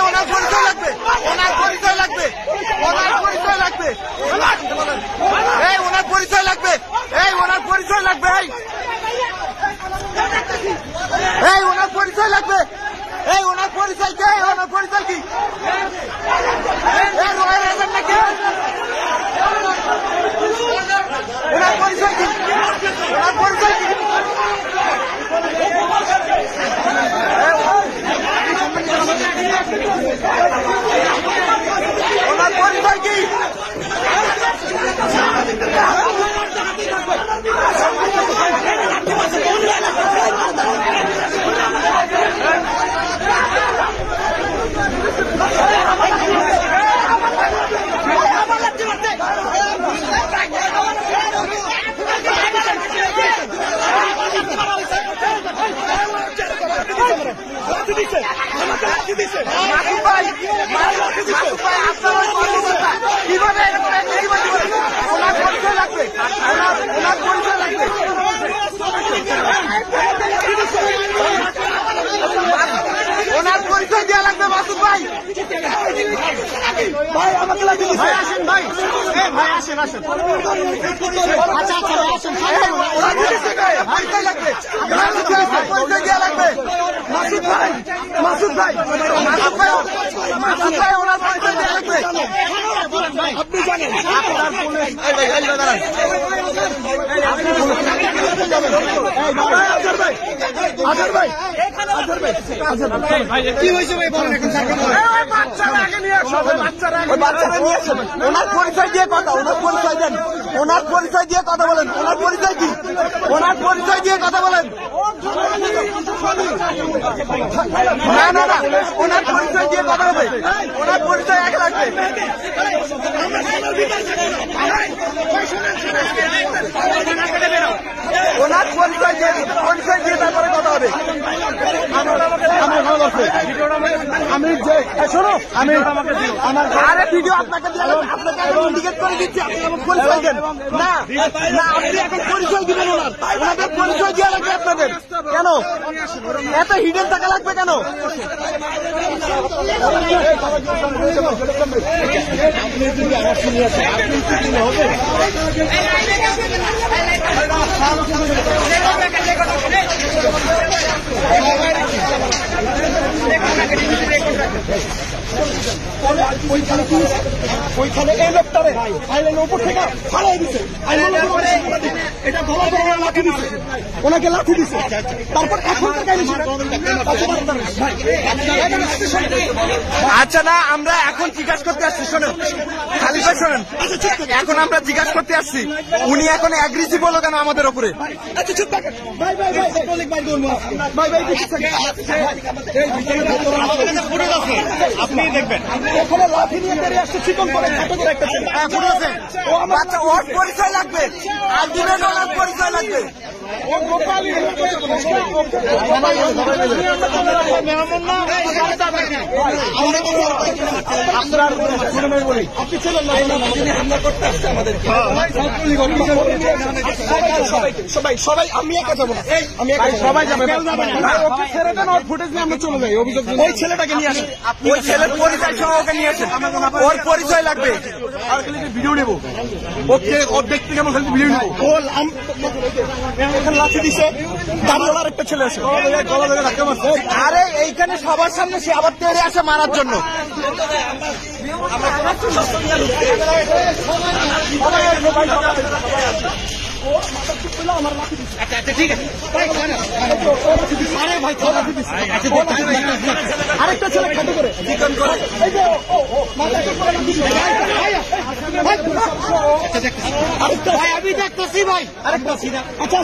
ওনার পরিচয় লাগবে, ওনার পরিচয় লাগবে, ওনার পরিচয় লাগবে, ওনার পরিচয় লাগবে, ওনার পরিচয় লাগবে, ওনার পরিচয় লাগবে, ওনার পরিচয় কে? ওনার পরিচয় কি? নাকি ওনার পরিচয় কি? ওনার পরিচয় কি? ওনার পরিচয় কি? কিভাবে ওনার পরিচয় লাগবে, ওনার পরিচয় লাগবে, ওনার পরিচয় দেওয়া লাগবে মাসুদ ভাই। ভাই আমাকে লাগবে, ভাই আসেন, ভাই ভাই আসেন, আসেন। আচ্ছা আচ্ছা আসেন, পরিচয় লাগবে, পরিচয় দেওয়া লাগবে মাসুদ ভাই, মাসুদ ভাই, মাসুদ ভাই, মাসুদ ভাই ওনার পরিচয় দেওয়া লাগবে। আপনি জানেন কি হয়েছে ভাই বলেন এখন? বাচ্চারা নিয়ে আসেন, ওনার পরিচয় দিয়ে কথা, ওনার পরিচয় দেন, ওনার পরিচয় দিয়ে কথা বলেন। ওনার পরিচয় কি? ওনার পরিচয় দিয়ে কথা বলেন। না না না, ওনার পরিচয় দিয়ে কথা হবে, ওনার পরিচয় এক লাগবে। ওনার পরিচয় দিয়ে তারপরে কথা হবে। আমি শোনো, আমি আরে ভিডিও আপনাকে আপনাকে ইন্ডিকেট করে দিচ্ছি, আপনি আমার পরিচয় দেন। না না, আপনি এখন পরিচয় দিবেন, ওনাদের পরিচয় দেওয়া লাগবে আপনাদের। কেন এত হিডেন টাকা লাগবে কেন? ওইখানে এই লোকটারে আইলের উপর থেকে ফালাই দিছে, এটা ধরা ধরে লাঠি দিছে, ওনাকে লাঠি দিছে, তারপর এখন আচ্ছা না, আমরা এখন জিজ্ঞাসা করতে আসছি, শোনেন খালি ভাই শোনেন, এখন আমরা জিজ্ঞাসা করতে আসছি উনি এখন অ্যাগ্রেসিভ হলো কেন আমাদের উপরে? আপনি দেখবেন ওখানে লাঠি নিয়ে বেরিয়ে আসছে, চিকন করে একটা আচ্ছা, ওর পরিচয় লাগবে, আলটিমেট ওনার পরিচয় লাগবে। আপনি ছিলেন হামলা করতে আসছে আমাদের সবাই সবাই, আমি একা যাবো না, আমি সবাই যাবে, ওকে ছেড়ে দেন, ওর ফুটেজ নিয়ে আমরা চলে যাই। অভিযোগ ওই ছেলেটাকে নিয়ে আসেন, ওই ছেলের পরিচয় সহ ওকে নিয়ে আসেন, ওর পরিচয় লাগবে। আর ভিডিও নেবো, ওকে ওর দেখতে কেমন খালি ভিডিও নেবো। লাঠি দিছে, দাঁড়িয়ে একটা ছেলে আছে, আরে এইখানে সবার সামনে সে আবার তেড়ে আসে মারার জন্য। আচ্ছা ঠিক আছে, আরেকটা ছেলে খাটো করে আমি দেখতেছি ভাই, আরেকটা আচ্ছা